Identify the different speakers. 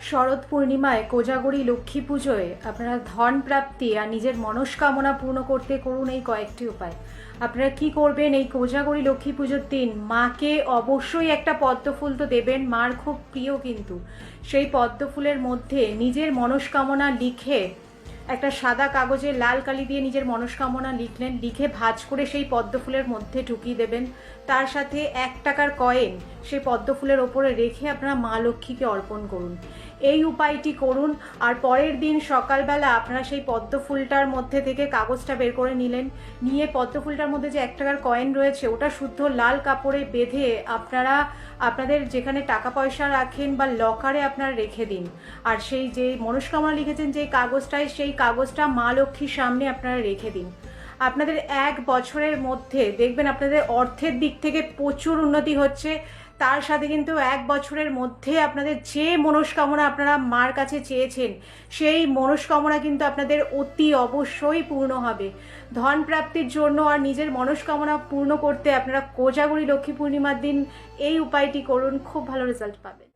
Speaker 1: শরৎ পূর্ণিমায় কোজাগরী লক্ষ্মী পুজোয় আপনারা ধন প্রাপ্তি আর নিজের মনস্কামনা পূর্ণ করতে করুন এই কয়েকটি উপায়। আপনারা কি করবেন, এই কোজাগরী লক্ষ্মী পুজোর দিন মাকে অবশ্যই একটা পদ্ম ফুল তো দেবেন, মার খুব প্রিয়, কিন্তু সেই পদ্ম ফুলের মধ্যে নিজের মনস্কামনা লিখে একটা সাদা কাগজে লাল কালি দিয়ে নিজের মনস্কামনা লিখলেন, লিখে ভাঁজ করে সেই পদ্ম ফুলের মধ্যে ঢুকিয়ে দেবেন। তার সাথে 1 টাকার কয়েন সেই পদ্ম ফুলের ওপরে রেখে আপনারা মা লক্ষ্মীকে অর্পণ করুন। এই উপায়টি করুন। আর পরের দিন সকালবেলা আপনারা সেই পদ্ম ফুলটার মধ্যে থেকে কাগজটা বের করে নিলেন, নিয়ে পদ্ম ফুলটার মধ্যে যে 1 টাকার কয়েন রয়েছে ওটা শুদ্ধ লাল কাপড়ে বেঁধে আপনারা আপনাদের যেখানে টাকা পয়সা রাখেন বা লকারে আপনারা রেখে দিন। আর সেই যে মনস্কামনা লিখেছেন যে কাগজটায়, সেই কাগজটা মা লক্ষ্মীর সামনে আপনারা রেখে দিন। আপনাদের 1 বছরের মধ্যে দেখবেন আপনাদের অর্থের দিক থেকে প্রচুর উন্নতি হচ্ছে। তার সাথে কিন্তু 1 বছরের মধ্যে আপনাদের যে মনস্কামনা আপনারা মার কাছে চেয়েছেন সেই মনস্কামনা কিন্তু আপনাদের অতি অবশ্যই পূর্ণ হবে। ধন প্রাপ্তির জন্য আর নিজের মনস্কামনা পূর্ণ করতে আপনারা কোজাগরী লক্ষ্মী পূর্ণিমার দিন এই উপায়টি করুন, খুব ভালো রেজাল্ট পাবেন।